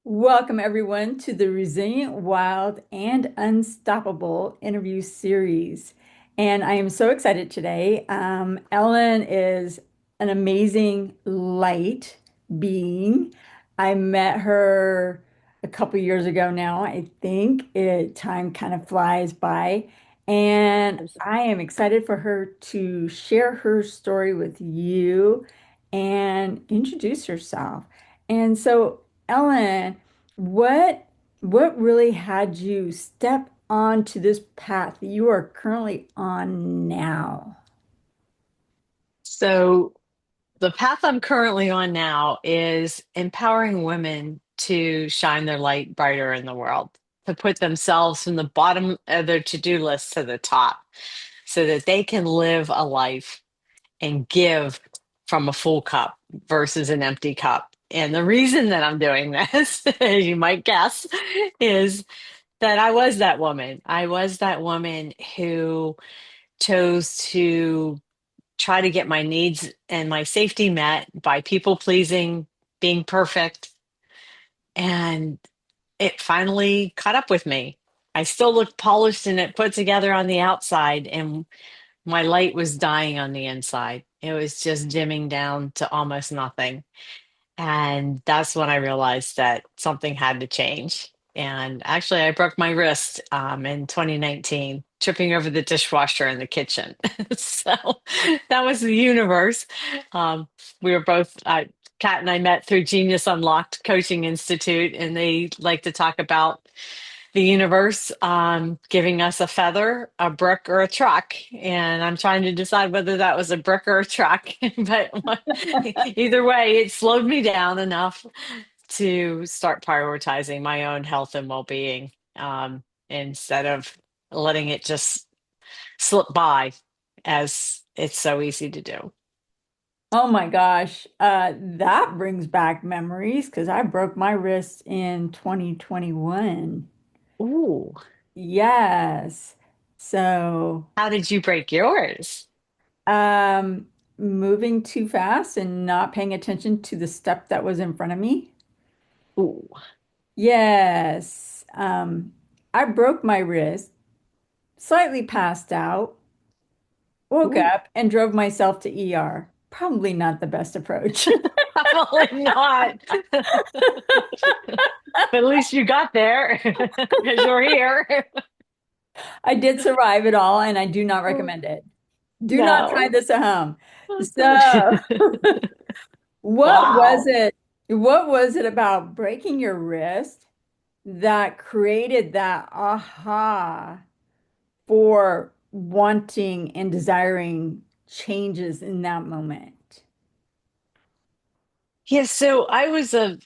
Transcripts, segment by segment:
Welcome, everyone, to the Resilient, Wild, and Unstoppable interview series. And I am so excited today. Ellen is an amazing light being. I met her a couple years ago now. I think time kind of flies by. And I am excited for her to share her story with you and introduce herself. And so, Ellen, what what really had you step onto this path that you are currently on now? So, the path I'm currently on now is empowering women to shine their light brighter in the world, to put themselves from the bottom of their to-do list to the top so that they can live a life and give from a full cup versus an empty cup. And the reason that I'm doing this, as you might guess, is that I was that woman. I was that woman who chose to try to get my needs and my safety met by people pleasing, being perfect. And it finally caught up with me. I still looked polished and it put together on the outside, and my light was dying on the inside. It was just dimming down to almost nothing. And that's when I realized that something had to change. And actually, I broke my wrist in 2019, tripping over the dishwasher in the kitchen. So that was the universe. We were both, Kat and I met through Genius Unlocked Coaching Institute, and they like to talk about the universe giving us a feather, a brick, or a truck. And I'm trying to decide whether that was a brick or a truck. But either way, it slowed me down enough to start prioritizing my own health and well being instead of letting it just slip by as it's so easy to do. Oh my gosh, that brings back memories because I broke my wrist in 2021. Ooh, Yes. So, how did you break yours? um, moving too fast and not paying attention to the step that was in front of me. Ooh. Yes. I broke my wrist, slightly passed out, woke Ooh. up, and drove myself to ER. Probably not the best approach. Probably not. But at least you got there because you're here. I did survive it all, and I do not recommend it. Do not try No. this at home. So, what was Wow. it? What was it about breaking your wrist that created that aha for wanting and desiring changes in that moment? Yes, so I was a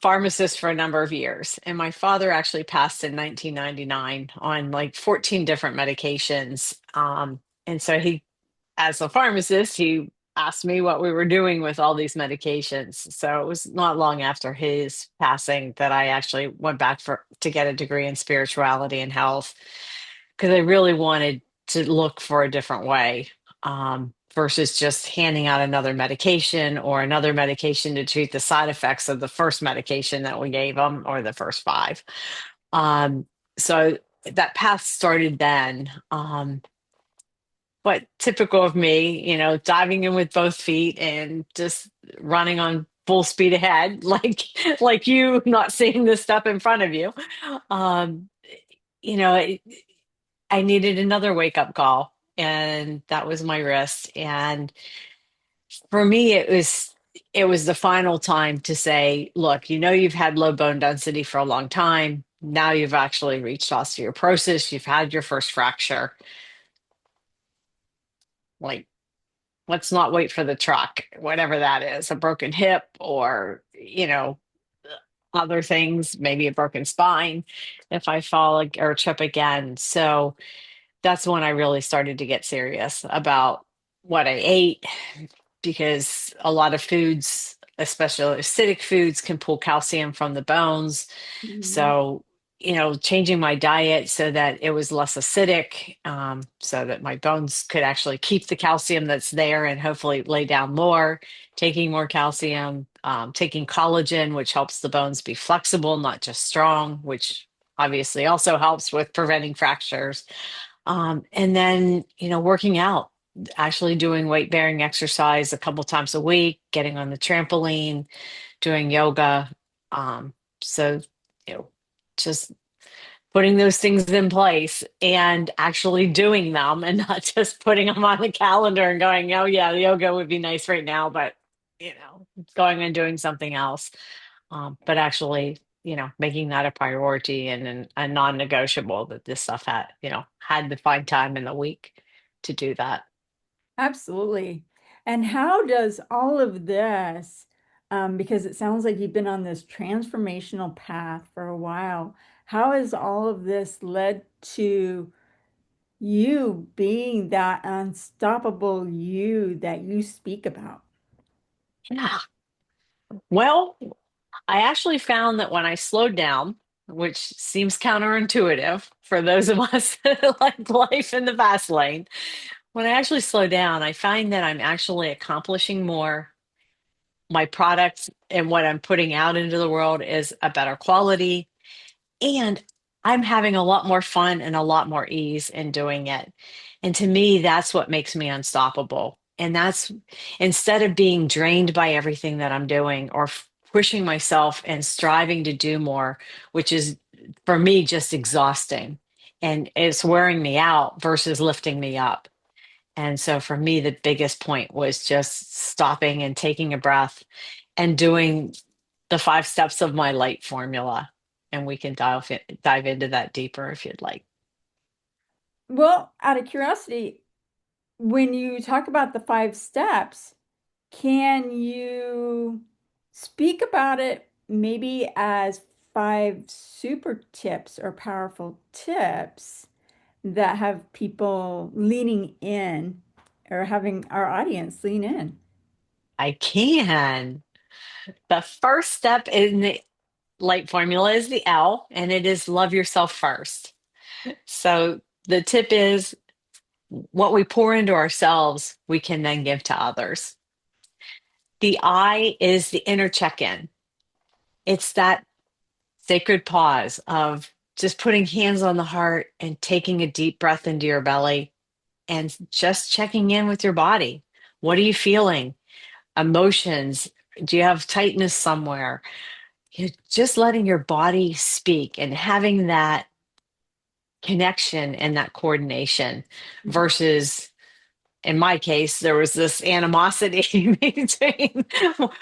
pharmacist for a number of years, and my father actually passed in 1999 on like 14 different medications. And so he, as a pharmacist, he asked me what we were doing with all these medications. So it was not long after his passing that I actually went back for to get a degree in spirituality and health because I really wanted to look for a different way versus just handing out another medication or another medication to treat the side effects of the first medication that we gave them or the first five. Um, so that path started then. But typical of me, diving in with both feet and just running on full speed ahead, like you not seeing the stuff in front of you. Um, you know, it, I needed another wake up call, and that was my wrist. And for me, it was the final time to say, look, you've had low bone density for a long time. Now you've actually reached osteoporosis. You've had your first fracture. Like, let's not wait for the truck, whatever that is, a broken hip or, other things, maybe a broken spine if I fall or trip again. So that's when I really started to get serious about what I ate because a lot of foods, especially acidic foods, can pull calcium from the bones. Mhm. So changing my diet so that it was less acidic, so that my bones could actually keep the calcium that's there and hopefully lay down more, taking more calcium, taking collagen, which helps the bones be flexible, not just strong, which obviously also helps with preventing fractures. And then, working out, actually doing weight bearing exercise a couple times a week, getting on the trampoline, doing yoga. So, you know, just putting those things in place and actually doing them and not just putting them on the calendar and going, oh, yeah, yoga would be nice right now, but, going and doing something else. But actually, making that a priority and a non-negotiable that this stuff had to find time in the week to do that. Absolutely. And how does all of this, because it sounds like you've been on this transformational path for a while, how has all of this led to you being that unstoppable you that you speak about? Yeah. Well, I actually found that when I slowed down, which seems counterintuitive for those of us that like life in the fast lane, when I actually slow down, I find that I'm actually accomplishing more. My products and what I'm putting out into the world is a better quality. And I'm having a lot more fun and a lot more ease in doing it. And to me, that's what makes me unstoppable. And that's instead of being drained by everything that I'm doing or pushing myself and striving to do more, which is for me just exhausting and it's wearing me out versus lifting me up. And so for me, the biggest point was just stopping and taking a breath and doing the 5 steps of my light formula. And we can dive into that deeper if you'd like. Well, out of curiosity, when you talk about the 5 steps, can you speak about it maybe as 5 super tips or powerful tips that have people leaning in or having our audience lean in? I can. The first step in the light formula is the L, and it is love yourself first. So the tip is what we pour into ourselves, we can then give to others. The I is the inner check in. It's that sacred pause of just putting hands on the heart and taking a deep breath into your belly and just checking in with your body. What are you feeling? Emotions? Do you have tightness somewhere? You're just letting your body speak and having that connection and that coordination versus in my case, there was this animosity between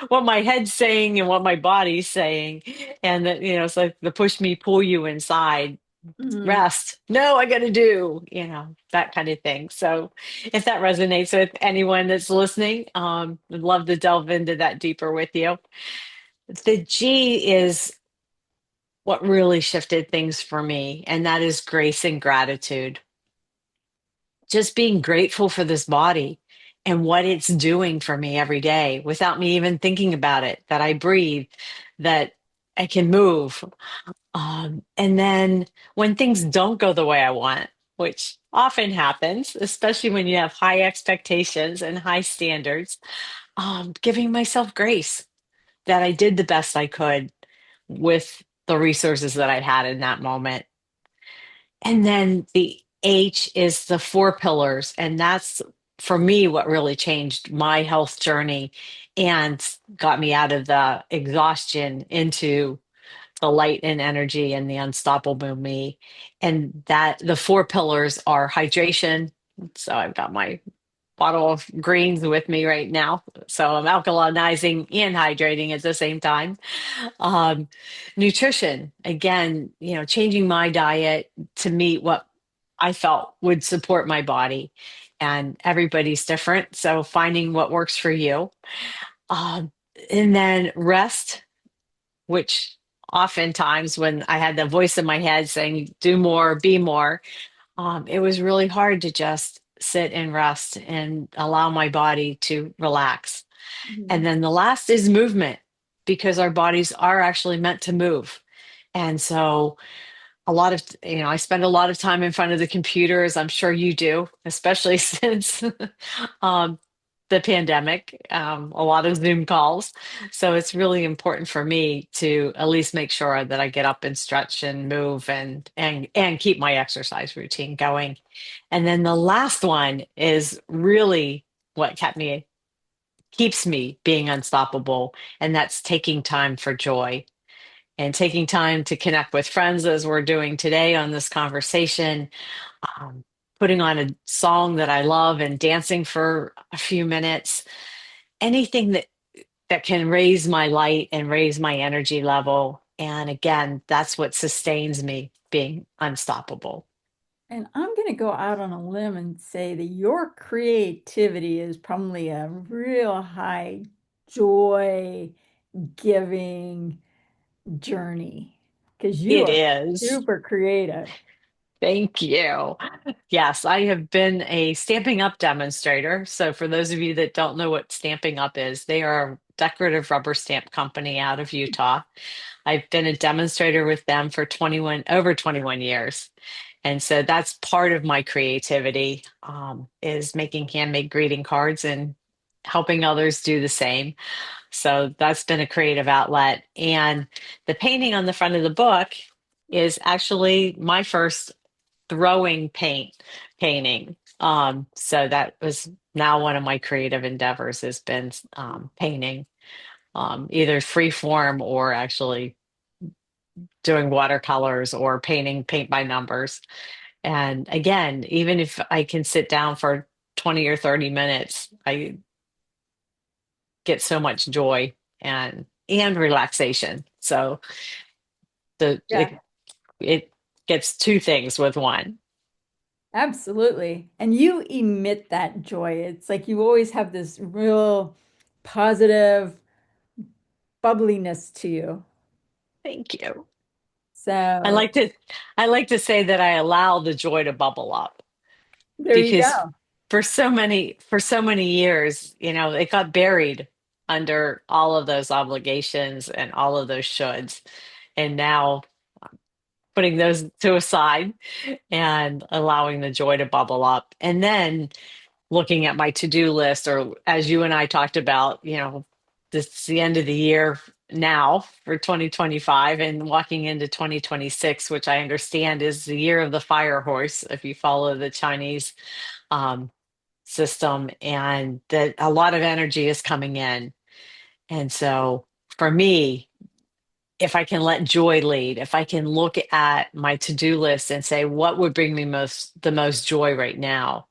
what my head's saying and what my body's saying. And that, it's like the push me, pull you inside, Mhm. rest. No, I got to do, that kind of thing. So if that resonates with anyone that's listening, I'd love to delve into that deeper with you. The G is what really shifted things for me, and that is grace and gratitude. Just being grateful for this body and what it's doing for me every day without me even thinking about it, that I breathe, that I can move. And then when things don't go the way I want, which often happens, especially when you have high expectations and high standards, giving myself grace that I did the best I could with the resources that I had in that moment. And then the H is the 4 pillars. And that's for me what really changed my health journey and got me out of the exhaustion into the light and energy and the unstoppable me. And that the 4 pillars are hydration. So I've got my bottle of greens with me right now. So I'm alkalinizing and hydrating at the same time. Um, Nutrition, again, changing my diet to meet what I felt would support my body. And everybody's different. So finding what works for you. Um, and then rest, which oftentimes when I had the voice in my head saying, do more, be more, it was really hard to just sit and rest and allow my body to relax. And Mhm. then the last is movement because our bodies are actually meant to move. And so a lot of, I spend a lot of time in front of the computers. I'm sure you do, especially since um, the pandemic, a lot of Zoom calls. So it's really important for me to at least make sure that I get up and stretch and move and keep my exercise routine going. And then the last one is really what keeps me being unstoppable, and that's taking time for joy and taking time to connect with friends as we're doing today on this conversation, um, putting on a song that I love and dancing for a few minutes, anything that can raise my light and raise my energy level. And again, that's what sustains me being unstoppable. And I'm going to go out on a limb and say that your creativity is probably a real high joy giving journey because you It are is. super creative. Thank you. Yes, I have been a Stamping Up demonstrator. So, for those of you that don't know what Stamping Up is, they are a decorative rubber stamp company out of Utah. I've been a demonstrator with them for over 21 years. And so that's part of my creativity, is making handmade greeting cards and helping others do the same. So that's been a creative outlet. And the painting on the front of the book is actually my first throwing painting. So that was now one of my creative endeavors has been painting, either free form or actually doing watercolors or painting paint by numbers. And again, even if I can sit down for 20 or 30 minutes, I get so much joy and relaxation. So the Yeah, it gets two things with one. absolutely. And you emit that joy. It's like you always have this real positive bubbliness to you. Thank you. I So like to I like to say that I allow the joy to bubble up there you because go. for so many years, it got buried under all of those obligations and all of those shoulds. And now putting those to a side and allowing the joy to bubble up. And then looking at my to-do list, or as you and I talked about, this is the end of the year now for 2025 and walking into 2026, which I understand is the year of the fire horse, if you follow the Chinese um, system, and that a lot of energy is coming in. And so for me, if I can let joy lead, if I can look at my to-do list and say, what would bring me the most joy right now?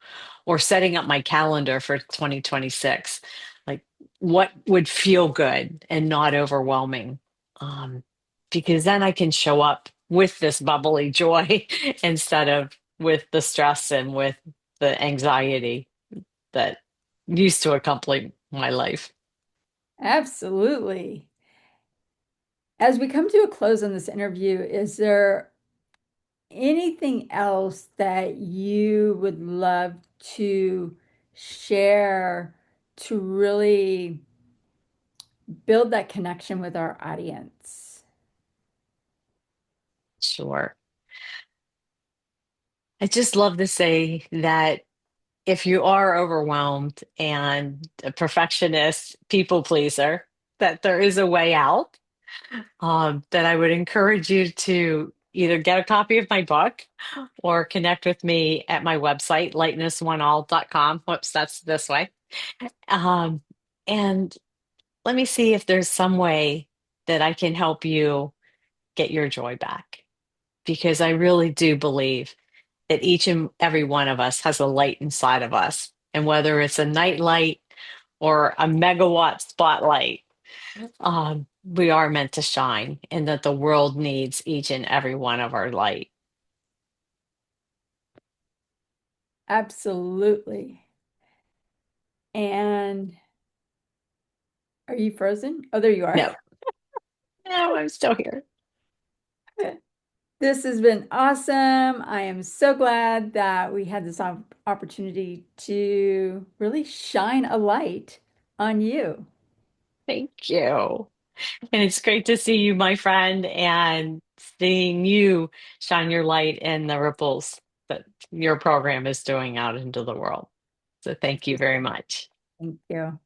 Or setting up my calendar for 2026, like what would feel good and not overwhelming? Um, because then I can show up with this bubbly joy instead of with the stress and with the anxiety that used to accompany my life. Absolutely. As we come to a close on this interview, is there anything else that you would love to share to really build that connection with our audience? Sure. I just love to say that if you are overwhelmed and a perfectionist, people pleaser, that there is a way out. That I would encourage you to either get a copy of my book or connect with me at my website, lightnessoneall.com. Whoops, that's this way. Um, and let me see if there's some way that I can help you get your joy back. Because I really do believe that each and every one of us has a light inside of us. And whether it's a nightlight or a megawatt spotlight, we are meant to shine, and that the world needs each and every one of our light. Absolutely. And are you frozen? Oh, there you are. No, no, I'm still here. This has been awesome. I am so glad that we had this opportunity to really shine a light on you. Thank you. And it's great to see you, my friend. And seeing you shine your light in the ripples that your program is doing out into the world. So thank you very much. Thank you.